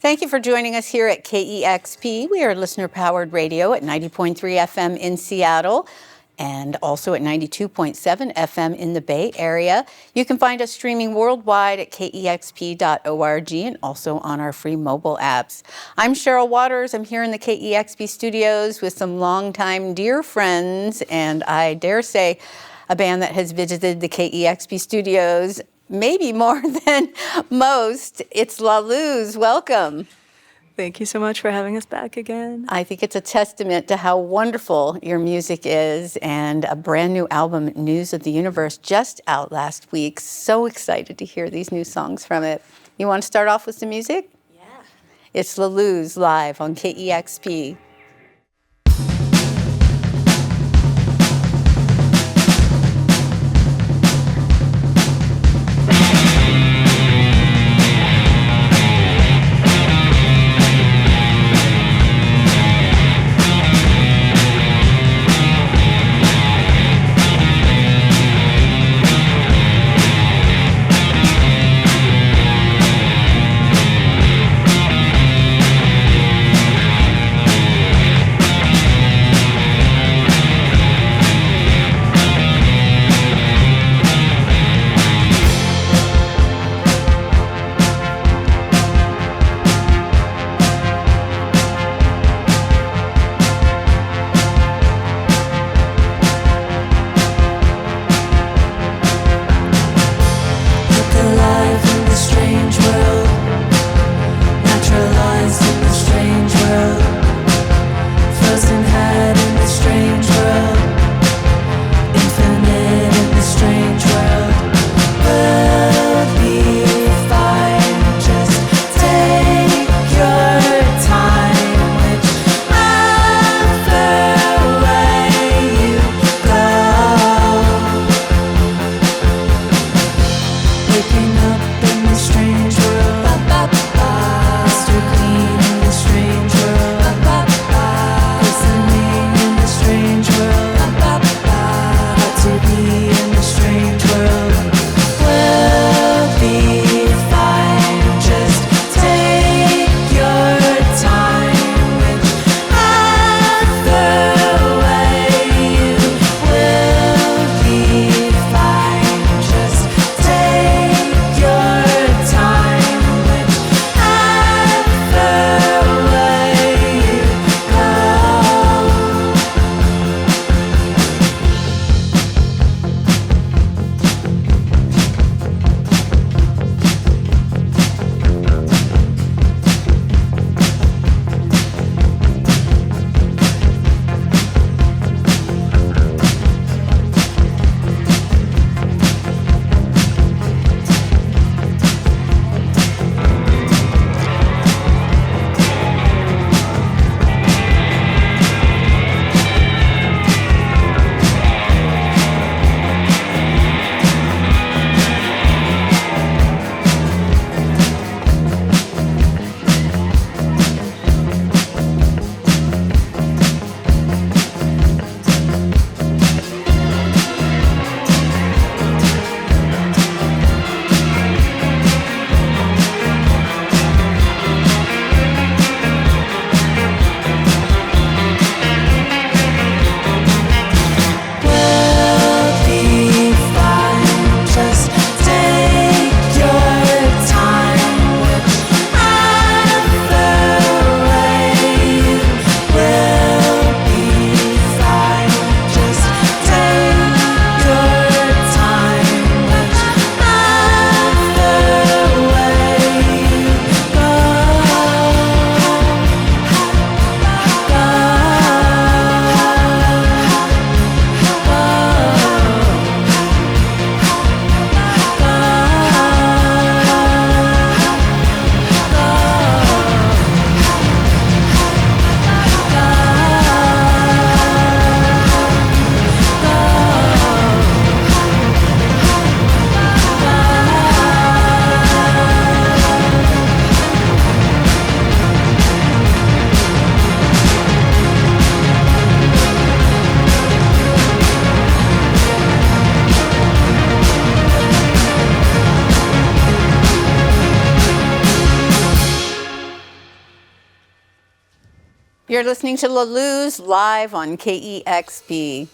Thank you for joining us here at KEXP. We are listener-powered radio at 90.3 FM in Seattle and also at 92.7 FM in the Bay Area. You can find us streaming worldwide at kexp.org and also on our free mobile apps. I'm Cheryl Waters. I'm here in the KEXP studios with some longtime dear friends, and I dare say a band that has visited the KEXP studios maybe more than most. It's La Luz. Welcome. Thank you so much for having us back again. I think it's a testament to how wonderful your music is, and a brand new album, News of the Universe, just out last week. So excited to hear these new songs from it. You want to start off with some music? Yeah. It's La Luz live on KEXP. You're listening to La Luz live on KEXP.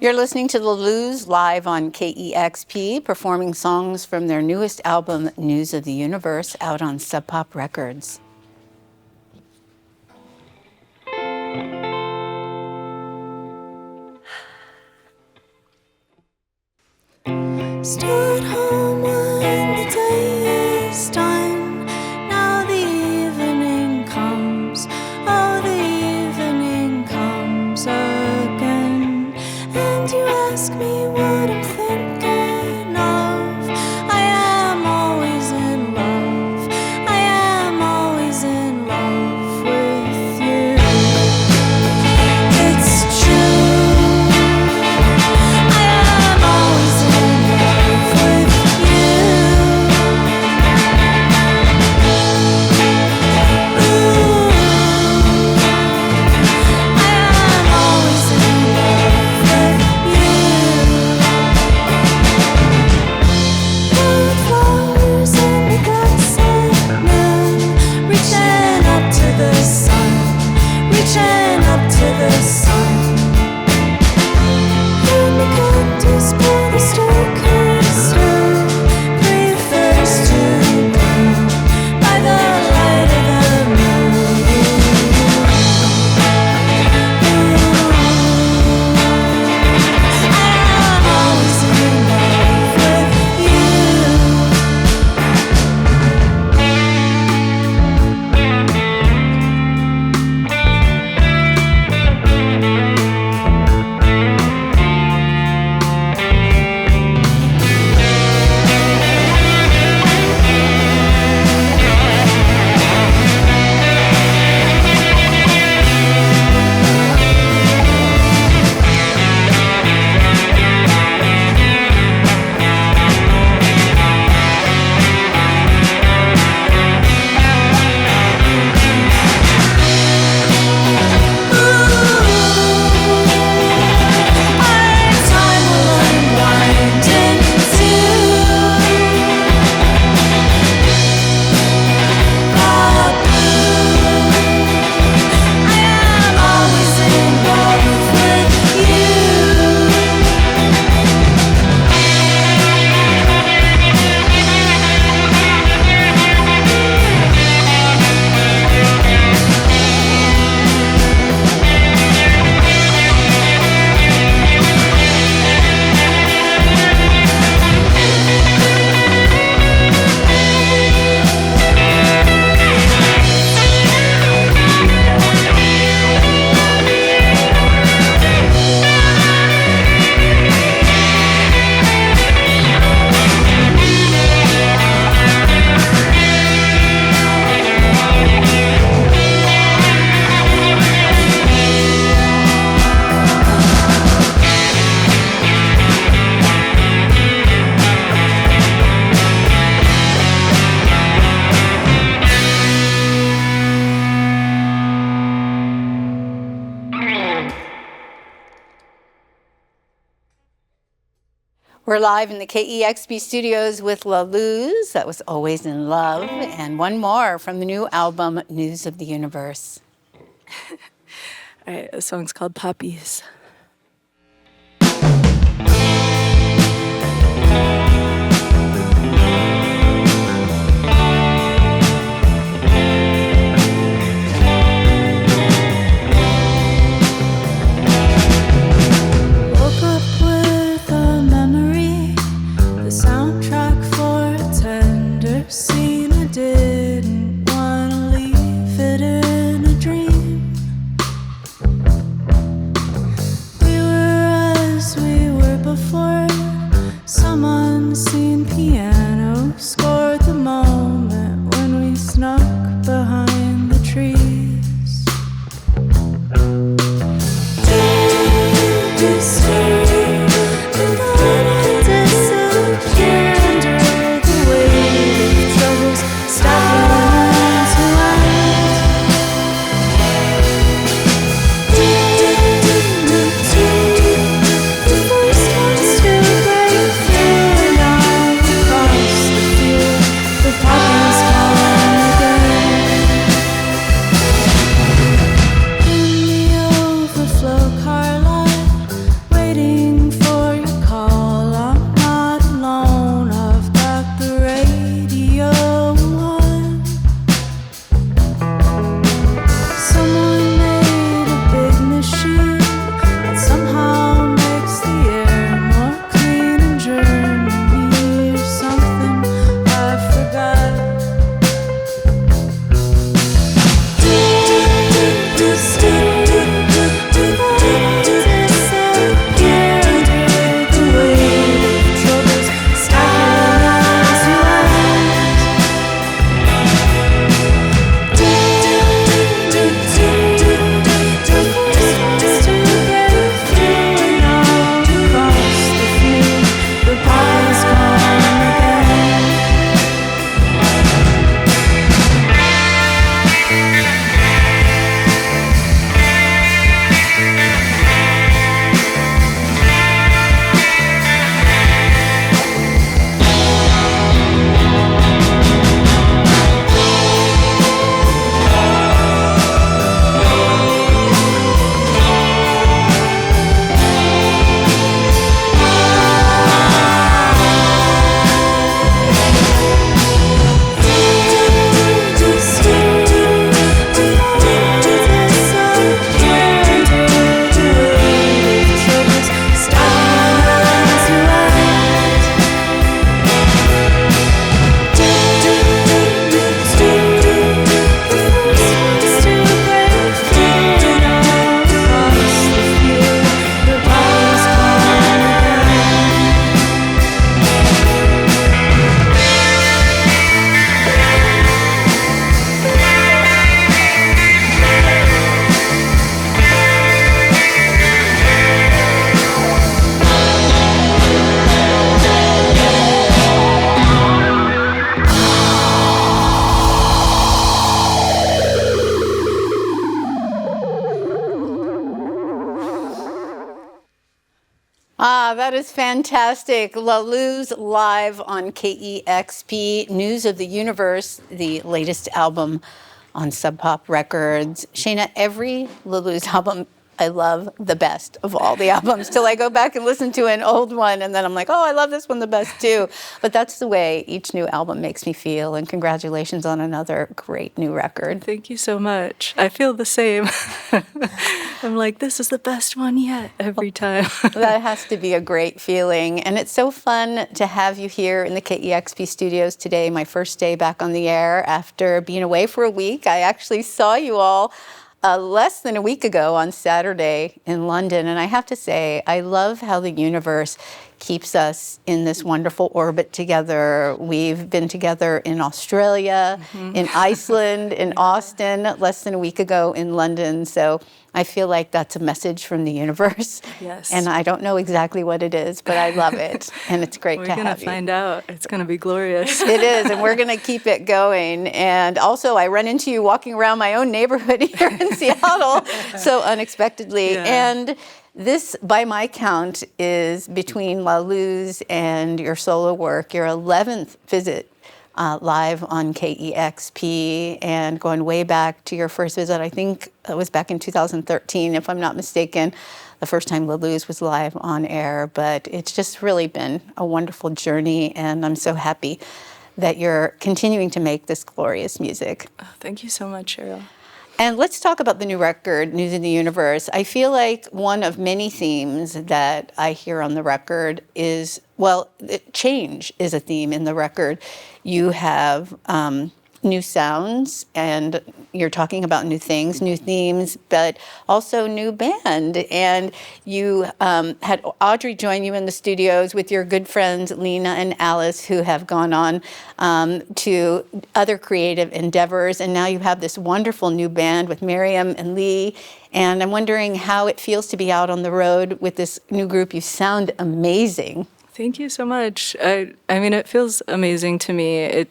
You're listening to La Luz live on KEXP, performing songs from their newest album, News of the Universe, out on Sub Pop Records. Stood home when the day is done. Now the evening comes. Oh, the evening comes again. And you ask me what I'm thinking of. I am always in love. I am always in love with you. It's true. I am always in love with you. Ooh. I am always in love with you. Wild flowers in the glass at noon, reaching up to the sun, reaching up to the sun. And the cactus by the staircase still prefers to bloom by the light of the moon. I am always in love with you. We're live in the KEXP studios with La Luz. That was Always in Love. And one more from the new album, News of the Universe. All right, the song's called Poppies. Scene I didn't wanna leave it in a dream. We were as we were before. Some unseen piano scored the moment when we snuck behind the trees. And then I disappeared under the weight of troubles stacking to end. The voice wants to break through, and all across the field the poppies come again. In the overflow car lot, waiting for your call. I'm not alone, I've got the radio on. Someone made a big machine that somehow makes the air more clean and germy, or something I forgot. Disappear under the weight of troubles stacking to end. The voice wants to get through, and all across the field the poppies come again. That is fantastic. La Luz live on KEXP, News of the Universe, the latest album on Sub Pop Records. Shana, every La Luz album I love the best of all the albums till I go back and listen to an old one, and then I'm like, oh, I love this one the best too. But that's the way each new album makes me feel, and congratulations on another great new record. Thank you so much. I feel the same. I'm like, this is the best one yet every time. That has to be a great feeling. And it's so fun to have you here in the KEXP studios today, my first day back on the air after being away for a week. I actually saw you all less than a week ago on Saturday in London. And I have to say, I love how the universe keeps us in this wonderful orbit together. We've been together in Australia, in Iceland, in Austin, less than a week ago in London. So I feel like that's a message from the universe. Yes. And I don't know exactly what it is, but I love it. And it's great to have you. We're going to find out. It's going to be glorious. It is, and we're going to keep it going. And also, I run into you walking around my own neighborhood here in Seattle so unexpectedly. Yeah. And This, by my count, is between La Luz and your solo work, your 11th visit live on KEXP, and going way back to your first visit. I think it was back in 2013, if I'm not mistaken, the first time La Luz was live on air. But it's just really been a wonderful journey, and I'm so happy that you're continuing to make this glorious music. Oh, thank you so much, Cheryl. And let's talk about the new record, News in the Universe. I feel like one of many themes that I hear on the record is, well, change is a theme in the record. You have new sounds, and you're talking about new things, new themes, but also new band. And you had Audrey join you in the studios with your good friends Lena and Alice, who have gone on to other creative endeavors. And now you have this wonderful new band with Maryam and Lee. And I'm wondering how it feels to be out on the road with this new group. You sound amazing. Thank you so much. I mean, it feels amazing to me.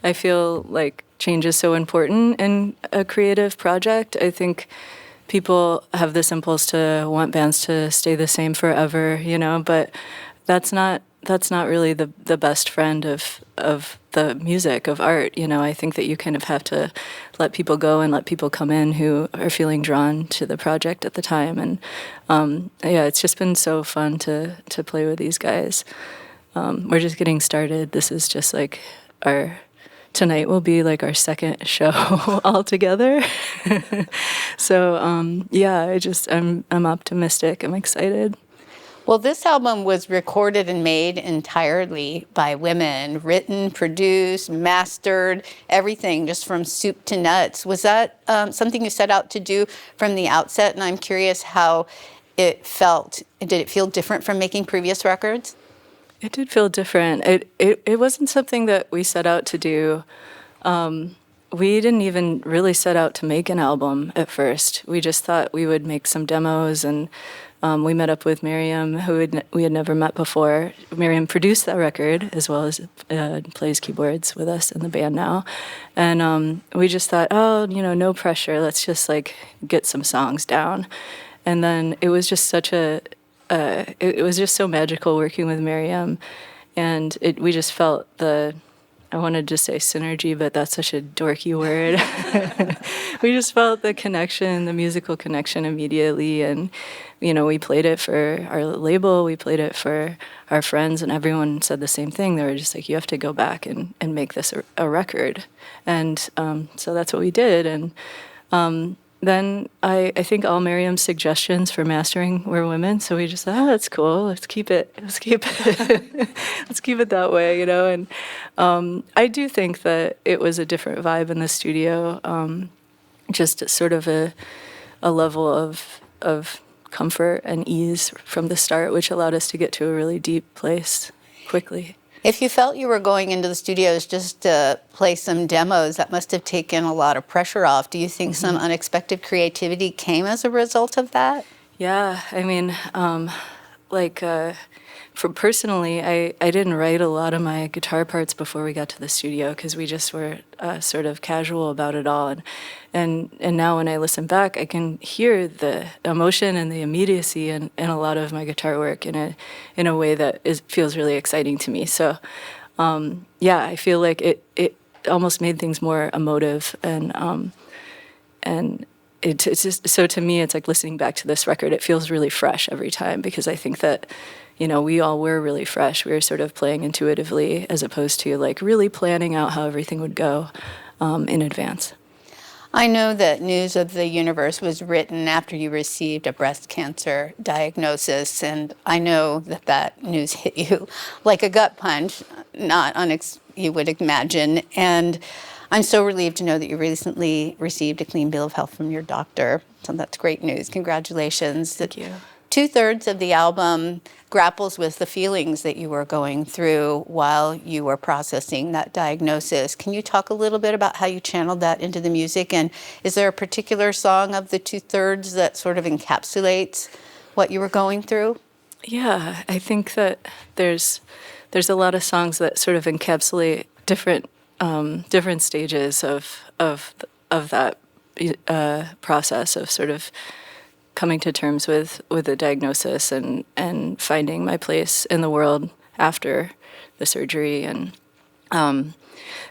I feel like change is so important in a creative project. I think people have this impulse to want bands to stay the same forever, but that's not really the best friend of the music, of art. I think that you kind of have to let people go and let people come in who are feeling drawn to the project at the time. And it's just been so fun to play with these guys. We're just getting started. This is just like tonight will be like our second show all together. So I'm optimistic. I'm excited. Well, this album was recorded and made entirely by women, written, produced, mastered, everything, just from soup to nuts. Was that something you set out to do from the outset? And I'm curious how it felt. Did it feel different from making previous records? It did feel different. It wasn't something that we set out to do. We didn't even really set out to make an album at first. We just thought we would make some demos, and we met up with Maryam, who we had never met before. Maryam produced that record, as well as plays keyboards with us in the band now. And we just thought, no pressure. Let's just get some songs down. And then it was just it was just so magical working with Maryam, and we just felt I wanted to say synergy, but that's such a dorky word. We just felt the connection, the musical connection immediately, and we played it for our label, we played it for our friends, and everyone said the same thing. They were just like, you have to go back and make this a record. And so that's what we did. And then I think all Maryam's suggestions for mastering were women, so we just thought, that's cool. Let's keep it. Let's keep it that way, And I do think that it was a different vibe in the studio, just sort of a level of comfort and ease from the start, which allowed us to get to a really deep place quickly. If you felt you were going into the studios just to play some demos, that must have taken a lot of pressure off. Do you think some unexpected creativity came as a result of that? Yeah, I mean, for personally, I didn't write a lot of my guitar parts before we got to the studio because we just were sort of casual about it all. And now when I listen back, I can hear the emotion and the immediacy in a lot of my guitar work in a way that feels really exciting to me. So, I feel like it almost made things more emotive and it's just, so to me, it's like listening back to this record, it feels really fresh every time because I think that, we all were really fresh. We were sort of playing intuitively as opposed to really planning out how everything would go in advance. I know that News of the Universe was written after you received a breast cancer diagnosis, and I know that news hit you like a gut punch, you would imagine. And I'm so relieved to know that you recently received a clean bill of health from your doctor. So that's great news. Congratulations. Thank you. 2/3 of the album grapples with the feelings that you were going through while you were processing that diagnosis. Can you talk a little bit about how you channeled that into the music? And is there a particular song of the 2/3 that sort of encapsulates what you were going through? Yeah, I think that there's a lot of songs that sort of encapsulate different stages of that process of sort of coming to terms with the diagnosis and finding my place in the world after the surgery. And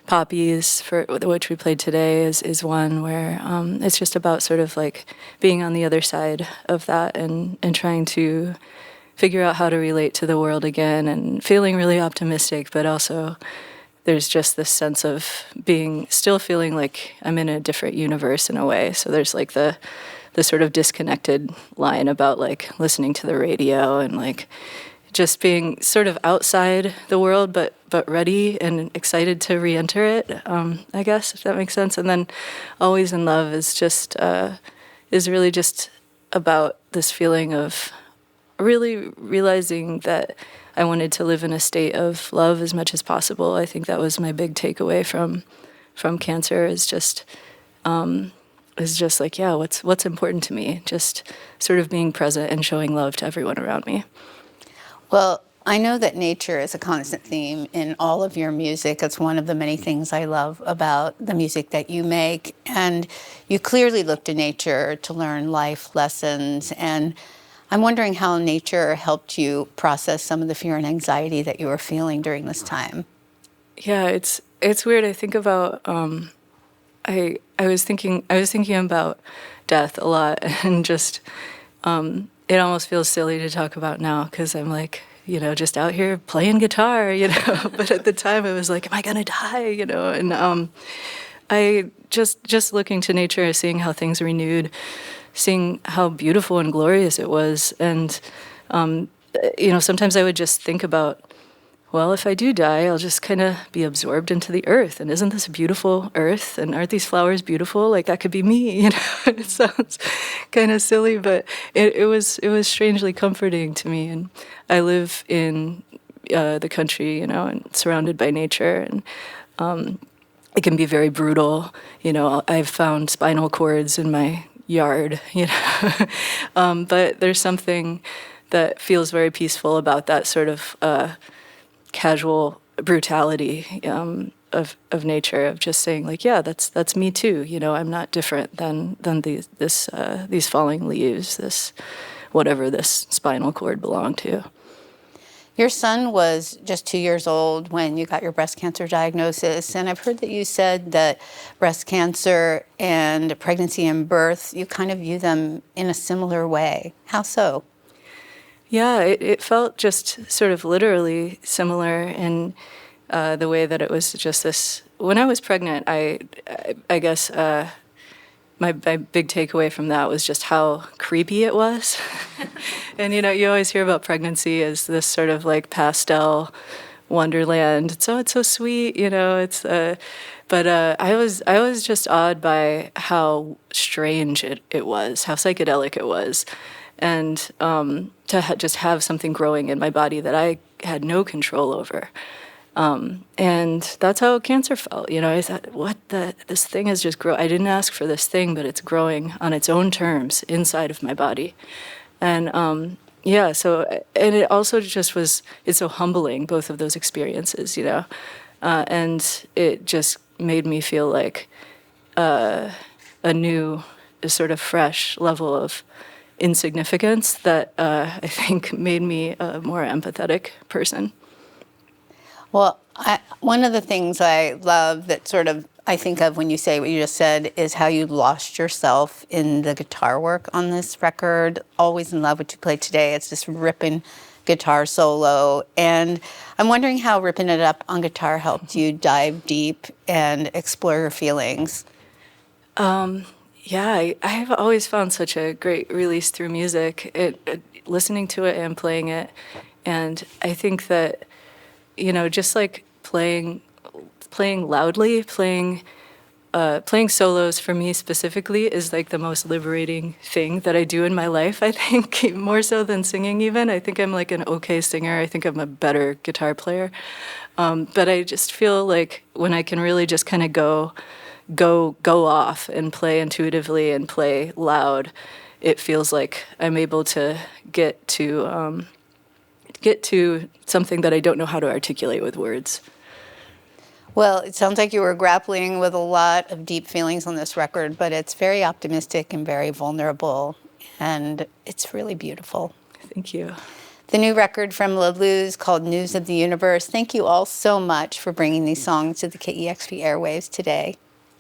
Poppies, for which we played today, is one where it's just about sort of like being on the other side of that and trying to figure out how to relate to the world again, and feeling really optimistic, but also there's just this sense of still feeling like I'm in a different universe in a way. So there's like the sort of disconnected line about like listening to the radio and like just being sort of outside the world, but ready and excited to re-enter it, I guess, if that makes sense. And then Always in Love is really just about this feeling of really realizing that I wanted to live in a state of love as much as possible. I think that was my big takeaway from cancer, is just like, yeah, what's important to me? Just sort of being present and showing love to everyone around me. Well, I know that nature is a constant theme in all of your music. It's one of the many things I love about the music that you make. And you clearly look to nature to learn life lessons. And I'm wondering how nature helped you process some of the fear and anxiety that you were feeling during this time. Yeah, it's weird. I think about I was thinking about death a lot, and just it almost feels silly to talk about now because I'm like, just out here playing guitar, But at the time, it was like, am I gonna die, And I just looking to nature, seeing how things renewed, seeing how beautiful and glorious it was, and sometimes I would just think about, well, if I do die, I'll just kind of be absorbed into the earth. And isn't this a beautiful earth? And aren't these flowers beautiful? Like, that could be me, It sounds kind of silly, but it was strangely comforting to me. And I live in the country, and surrounded by nature. And it can be very brutal. I've found spinal cords in my yard, But there's something that feels very peaceful about that sort of casual brutality of nature, of just saying like, yeah, that's me too. I'm not different than these falling leaves, this whatever this spinal cord belonged to. Your son was just 2 years old when you got your breast cancer diagnosis, and I've heard that you said that breast cancer and pregnancy and birth, you kind of view them in a similar way. How so? Yeah, it felt just sort of literally similar in the way that it was just this. When I was pregnant, I guess my big takeaway from that was just how creepy it was. And you always hear about pregnancy as this sort of like pastel wonderland. It's so sweet, It's but I was just awed by how strange it was, how psychedelic it was. And to just have something growing in my body that I had no control over. And that's how cancer felt. I thought, this thing is just growing. I didn't ask for this thing, but it's growing on its own terms inside of my body. And and it also just it's so humbling, both of those experiences, and it just made me feel like a new, sort of fresh level of insignificance that I think made me a more empathetic person. Well, one of the things I love that sort of I think of when you say what you just said is how you lost yourself in the guitar work on this record. Always in Love, which you played today. It's this ripping guitar solo. And I'm wondering how ripping it up on guitar helped you dive deep and explore your feelings. Yeah, I've always found such a great release through music, listening to it and playing it. And I think that, just like playing loudly, playing solos for me specifically is like the most liberating thing that I do in my life, I think, more so than singing even. I think I'm like an okay singer. I think I'm a better guitar player. But I just feel like when I can really just kind of go off and play intuitively and play loud, it feels like I'm able to get to something that I don't know how to articulate with words. Well, it sounds like you were grappling with a lot of deep feelings on this record, but it's very optimistic and very vulnerable. and it's really beautiful. Thank you. The new record from La Luz called News of the Universe. Thank you all so much for bringing these songs to the KEXP airwaves today.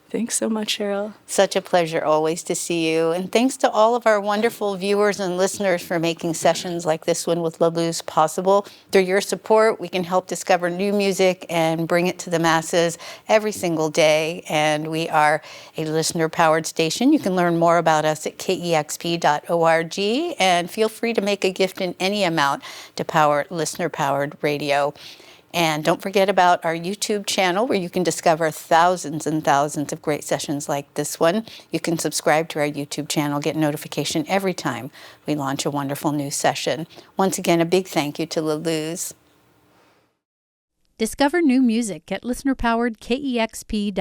Thanks so much, Cheryl. Such a pleasure always to see you. And thanks to all of our wonderful viewers and listeners for making sessions like this one with La Luz possible. Through your support, we can help discover new music and bring it to the masses every single day. And we are a listener-powered station. You can learn more about us at kexp.org. And feel free to make a gift in any amount to power listener-powered radio. And don't forget about our YouTube channel where you can discover thousands and thousands of great sessions like this one. You can subscribe to our YouTube channel, get notification every time we launch a wonderful new session. Once again, a big thank you to La Luz. Discover new music at listener-powered kexp.org.